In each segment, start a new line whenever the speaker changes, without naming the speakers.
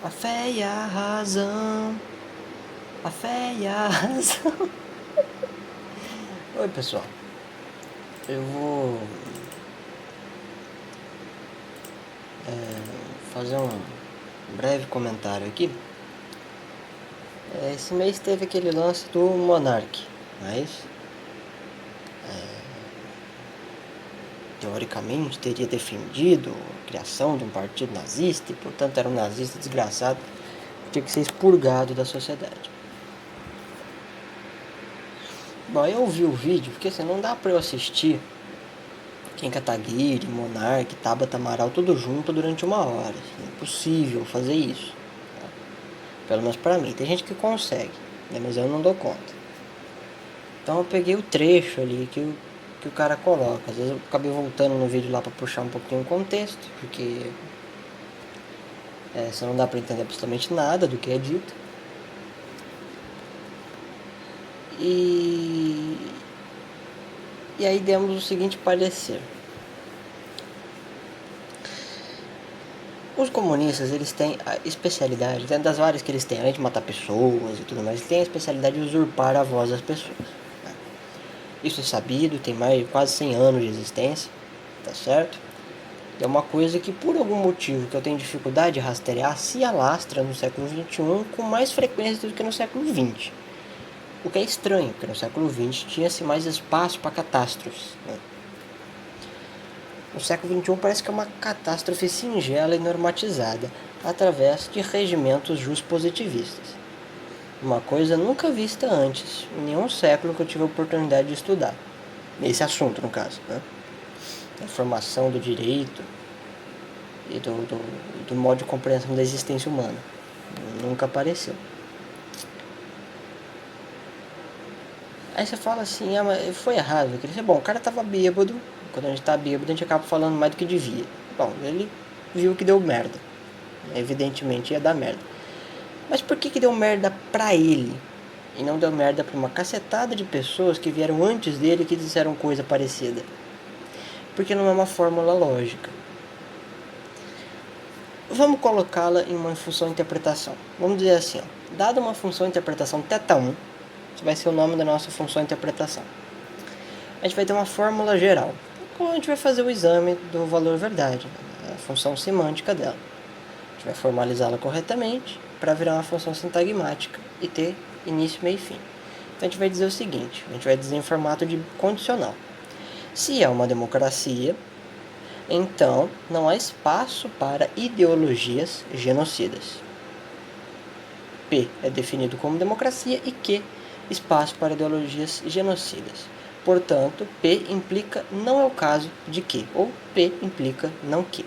A fé e a razão. A fé e a razão. Oi, pessoal. Eu vou fazer um breve comentário aqui. Esse mês teve aquele lance do Monark, mas teoricamente teria defendido a criação de um partido nazista e, portanto, era um nazista desgraçado, tinha que ser expurgado da sociedade. Bom, eu vi o vídeo, porque assim, não dá pra eu assistir Kim Kataguiri, Monark, Tabata Amaral, tudo junto durante uma hora. É impossível fazer isso. Tá? Pelo menos pra mim. Tem gente que consegue, né? Mas eu não dou conta. Então eu peguei o trecho ali que o cara coloca. Às vezes eu acabei voltando no vídeo lá pra puxar um pouquinho o contexto, porque você não dá pra entender absolutamente nada do que é dito. E aí demos o seguinte parecer. Os comunistas, eles têm a especialidade, dentro das várias que eles têm, além de matar pessoas e tudo mais, eles têm a especialidade de usurpar a voz das pessoas. Né? Isso é sabido, tem mais de quase 100 anos de existência, tá certo? É uma coisa que, por algum motivo que eu tenho dificuldade de rastrear, se alastra no século XXI com mais frequência do que no século XX. O que é estranho, porque no século XX tinha-se mais espaço para catástrofes. Né? No século XXI parece que é uma catástrofe singela e normatizada, através de regimentos positivistas. Uma coisa nunca vista antes, em nenhum século que eu tive a oportunidade de estudar. Nesse assunto, no caso. Né? A formação do direito e do modo de compreensão da existência humana. Nunca apareceu. Aí você fala assim, mas foi errado. Bom, o cara tava bêbado. Quando a gente tá bêbado, a gente acaba falando mais do que devia. Bom, ele viu que deu merda. Evidentemente ia dar merda. Mas por que deu merda pra ele? E não deu merda pra uma cacetada de pessoas que vieram antes dele e que disseram coisa parecida? Porque não é uma fórmula lógica. Vamos colocá-la em uma função de interpretação. Vamos dizer assim, ó, dada uma função de interpretação θ1, isso vai ser o nome da nossa função de interpretação. A gente vai ter uma fórmula geral. Então a gente vai fazer o exame do valor verdade, a função semântica dela. A gente vai formalizá-la corretamente para virar uma função sintagmática e ter início, meio e fim. Então a gente vai dizer o seguinte, a gente vai dizer em formato de condicional. Se é uma democracia, então não há espaço para ideologias genocidas. P é definido como democracia e Q, espaço para ideologias genocidas. Portanto, P implica não é o caso de Q, ou P implica não Q.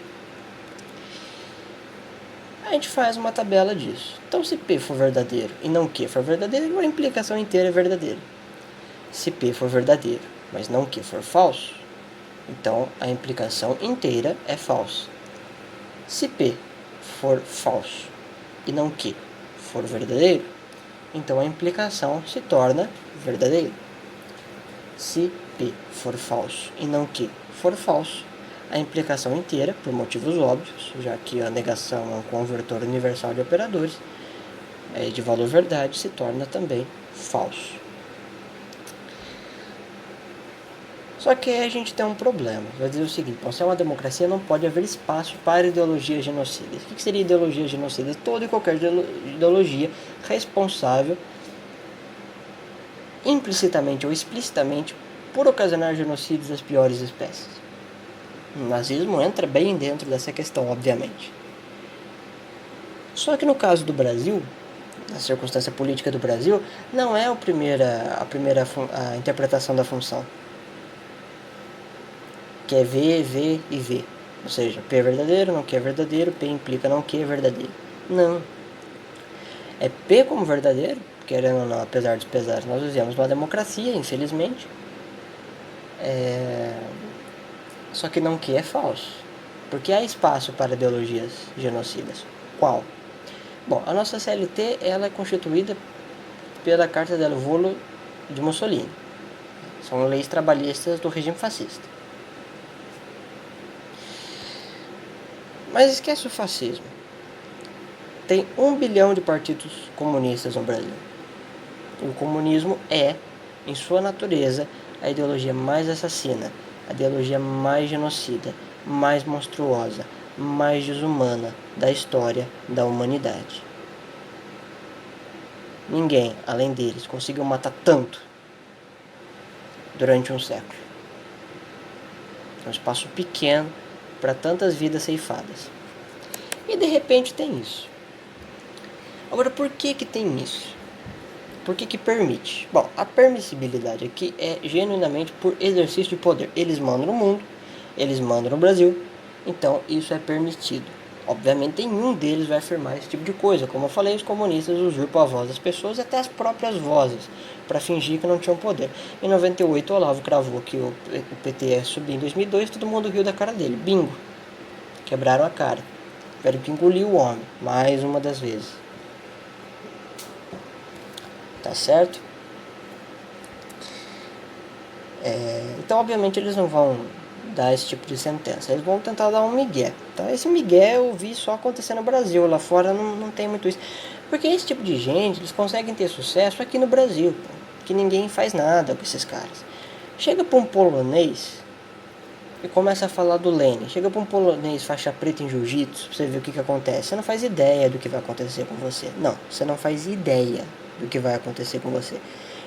A gente faz uma tabela disso. Então, se P for verdadeiro e não Q for verdadeiro, a implicação inteira é verdadeira. Se P for verdadeiro, mas não Q for falso, então a implicação inteira é falsa. Se P for falso e não Q for verdadeiro, então a implicação se torna verdadeira. Se P for falso e não Q for falso, a implicação inteira, por motivos óbvios, já que a negação é um convertor universal de operadores, de valor verdade, se torna também falso. Só que aí a gente tem um problema. Vai dizer o seguinte, se é uma democracia, não pode haver espaço para ideologias genocidas. O que seria ideologia genocida? Toda e qualquer ideologia responsável, implicitamente ou explicitamente, por ocasionar genocídios das piores espécies. O nazismo entra bem dentro dessa questão, obviamente. Só que no caso do Brasil, na circunstância política do Brasil, não é a primeira interpretação da função. Que é V, V e V. Ou seja, P é verdadeiro, não Q é verdadeiro, P implica não Q é verdadeiro. Não. É P como verdadeiro, querendo ou não, apesar dos pesares, nós vivemos uma democracia, infelizmente. Só que não Q é falso. Porque há espaço para ideologias genocidas. Qual? Bom, a nossa CLT ela é constituída pela Carta del Volo de Mussolini. São leis trabalhistas do regime fascista. Mas esquece o fascismo. tem 1 bilhão de partidos comunistas no Brasil. E o comunismo é, em sua natureza, a ideologia mais assassina, a ideologia mais genocida, mais monstruosa, mais desumana da história da humanidade. Ninguém, além deles, conseguiu matar tanto durante um século. É um espaço pequeno para tantas vidas ceifadas. E de repente tem isso. Agora, por que tem isso? Por que permite? Bom, a permissibilidade aqui é genuinamente por exercício de poder. Eles mandam no mundo, eles mandam no Brasil, então isso é permitido. Obviamente nenhum deles vai afirmar esse tipo de coisa. Como eu falei, os comunistas usurpam a voz das pessoas e até as próprias vozes, para fingir que não tinham poder. Em 98, o Olavo cravou que o PT ia subir em 2002, todo mundo riu da cara dele. Bingo! Quebraram a cara. Tiveram que engolir o homem, mais uma das vezes. Tá certo? Então, obviamente, eles não vão dar esse tipo de sentença. Eles vão tentar dar um migué. Então, esse migué eu vi só acontecer no Brasil. Lá fora não tem muito isso. Porque esse tipo de gente, eles conseguem ter sucesso aqui no Brasil. Pô, que ninguém faz nada com esses caras. Chega pra um polonês e começa a falar do Lenin. Chega pra um polonês faixa preta em jiu-jitsu, pra você ver o que acontece. Você não faz ideia do que vai acontecer com você. Não, você não faz ideia do que vai acontecer com você.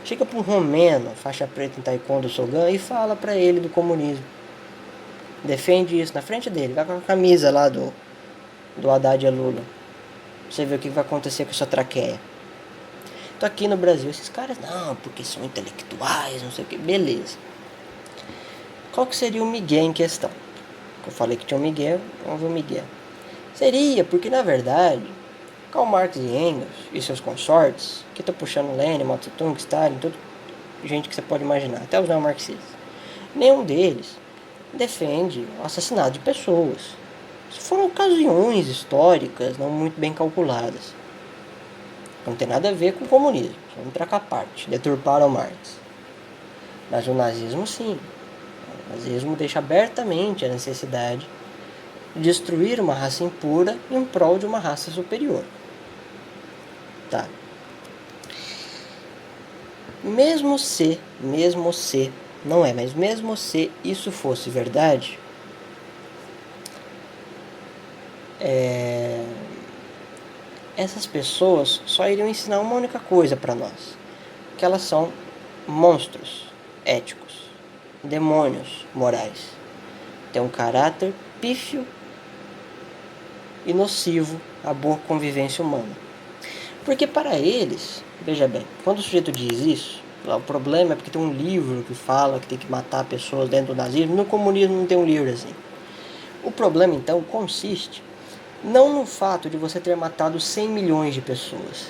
Chega para um romeno, faixa preta em taekwondo, Sogan, e fala para ele do comunismo. Defende isso na frente dele. Vai com a camisa lá do Haddad e Lula. Você vê o que vai acontecer com a sua traqueia. Então aqui no Brasil, esses caras, não, porque são intelectuais, não sei o que. Beleza. Qual que seria o migué em questão? Eu falei que tinha um migué, vamos ver o migué. Seria, porque na verdade, Karl Marx e Engels e seus consortes, que estão puxando Lenin, Mao Tse-tung, Stalin, toda gente que você pode imaginar, até os neomarxistas, nenhum deles defende o assassinato de pessoas. Isso foram ocasiões históricas não muito bem calculadas. Não tem nada a ver com o comunismo, vamos para cá a parte, deturparam Marx. Mas o nazismo sim. O nazismo deixa abertamente a necessidade de destruir uma raça impura em prol de uma raça superior. Tá. Mesmo se, não é, mas mesmo se isso fosse verdade, essas pessoas só iriam ensinar uma única coisa para nós, que elas são monstros éticos, demônios morais, tem um caráter pífio e nocivo à boa convivência humana. Porque para eles, veja bem, quando o sujeito diz isso, o problema é porque tem um livro que fala que tem que matar pessoas dentro do nazismo. No comunismo não tem um livro assim. O problema então consiste não no fato de você ter matado 100 milhões de pessoas,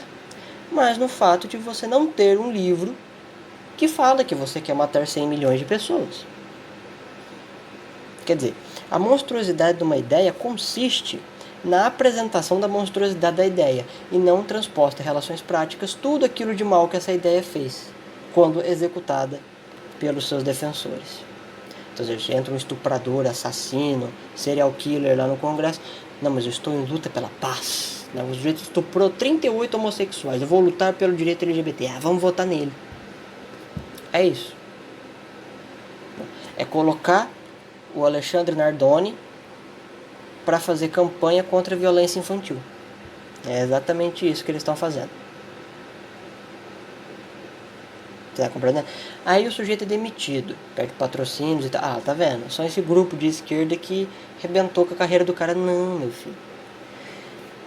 mas no fato de você não ter um livro que fala que você quer matar 100 milhões de pessoas. Quer dizer, a monstruosidade de uma ideia consiste na apresentação da monstruosidade da ideia e não transposta em relações práticas tudo aquilo de mal que essa ideia fez quando executada pelos seus defensores. Então, entra um estuprador, assassino, serial killer lá no Congresso. Não, mas eu estou em luta pela paz. Não, o sujeito estuprou 38 homossexuais. Eu vou lutar pelo direito LGBT. Vamos votar nele. É isso. É colocar o Alexandre Nardoni para fazer campanha contra a violência infantil. É exatamente isso que eles estão fazendo. Tá compreendendo? Aí o sujeito é demitido, perde patrocínios e tal. Ah, tá vendo? Só esse grupo de esquerda que rebentou com a carreira do cara. Não, meu filho.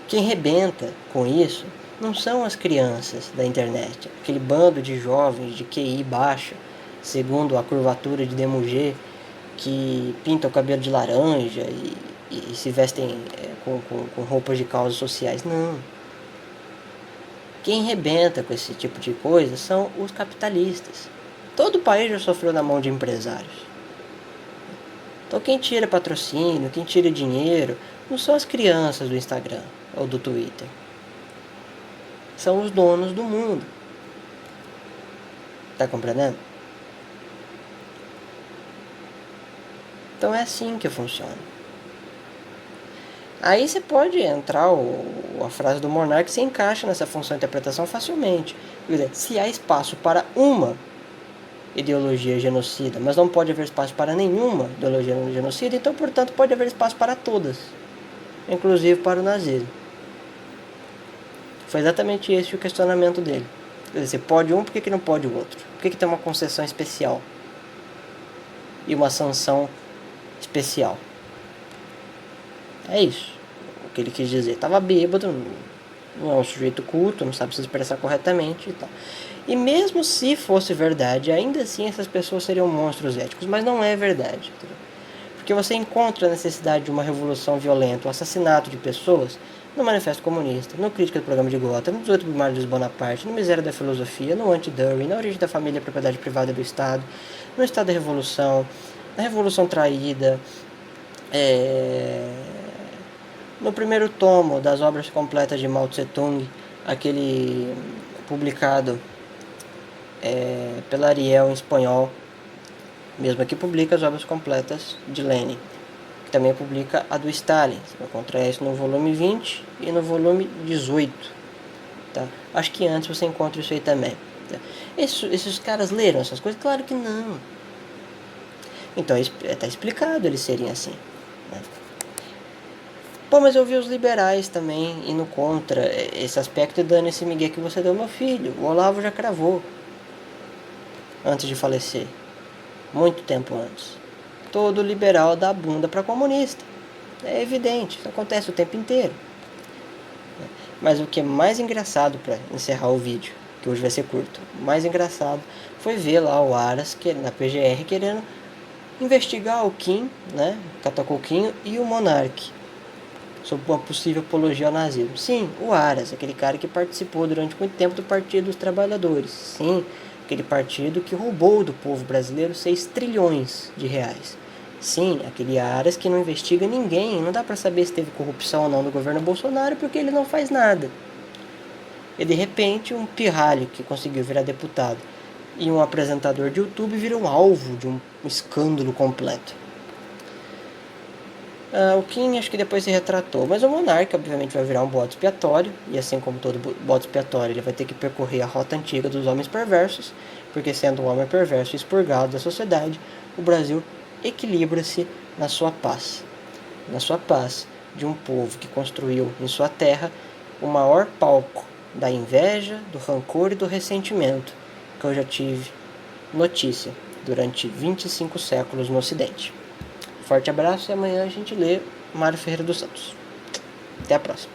Quem rebenta com isso não são as crianças da internet. Aquele bando de jovens de QI baixa, segundo a curvatura de Demugé, que pintam o cabelo de laranja e se vestem com roupas de causas sociais. Não. Quem rebenta com esse tipo de coisa são os capitalistas. Todo o país já sofreu na mão de empresários. Então quem tira patrocínio, quem tira dinheiro, não são as crianças do Instagram ou do Twitter. São os donos do mundo. Tá compreendendo? Então é assim que funciona. Aí você pode entrar, a frase do Monark se encaixa nessa função de interpretação facilmente. Quer dizer, se há espaço para uma ideologia genocida, mas não pode haver espaço para nenhuma ideologia genocida, então, portanto, pode haver espaço para todas, inclusive para o nazismo. Foi exatamente esse o questionamento dele. Quer dizer, pode um, por que não pode o outro? Por que tem uma concessão especial e uma sanção especial? É isso o que ele quis dizer. Estava bêbado, não é um sujeito culto, não sabe se expressar corretamente e tal. E mesmo se fosse verdade, ainda assim essas pessoas seriam monstros éticos, mas não é verdade. Porque você encontra a necessidade de uma revolução violenta, o assassinato de pessoas, no Manifesto Comunista, no Crítica do Programa de Gotha, no 18 de Março de Bonaparte, no Miséria da Filosofia, no Anti-Dury, na Origem da Família e Propriedade Privada do Estado, no Estado da Revolução, na Revolução Traída, no primeiro tomo das obras completas de Mao Tse-tung, aquele publicado pela Ariel em espanhol, mesmo que publica as obras completas de Lenin, que também publica a do Stalin. Você vai encontrar isso no volume 20 e no volume 18. Tá? Acho que antes você encontra isso aí também. Tá? Esses caras leram essas coisas? Claro que não. Então está explicado eles serem assim. Né? Pô, mas eu vi os liberais também indo contra esse aspecto e dando esse migué que você deu ao meu filho. O Olavo já cravou antes de falecer. Muito tempo antes. Todo liberal dá bunda para comunista. É evidente, isso acontece o tempo inteiro. Mas o que é mais engraçado, para encerrar o vídeo, que hoje vai ser curto, o mais engraçado foi ver lá o Aras na PGR querendo investigar o Kim, né, Catacoquinho e o Monark sobre uma possível apologia ao nazismo. Sim, o Aras, aquele cara que participou durante muito tempo do Partido dos Trabalhadores. Sim, aquele partido que roubou do povo brasileiro 6 trilhões de reais. Sim, aquele Aras que não investiga ninguém, não dá para saber se teve corrupção ou não no governo Bolsonaro porque ele não faz nada. E de repente um pirralho que conseguiu virar deputado e um apresentador de YouTube viram alvo de um escândalo completo. O Kim acho que depois se retratou, mas o Monarca obviamente vai virar um bode expiatório, e assim como todo bode expiatório, ele vai ter que percorrer a rota antiga dos homens perversos, porque sendo um homem perverso e expurgado da sociedade, o Brasil equilibra-se na sua paz de um povo que construiu em sua terra o maior palco da inveja, do rancor e do ressentimento que eu já tive notícia durante 25 séculos no Ocidente. Forte abraço e amanhã a gente lê Mário Ferreira dos Santos. Até a próxima.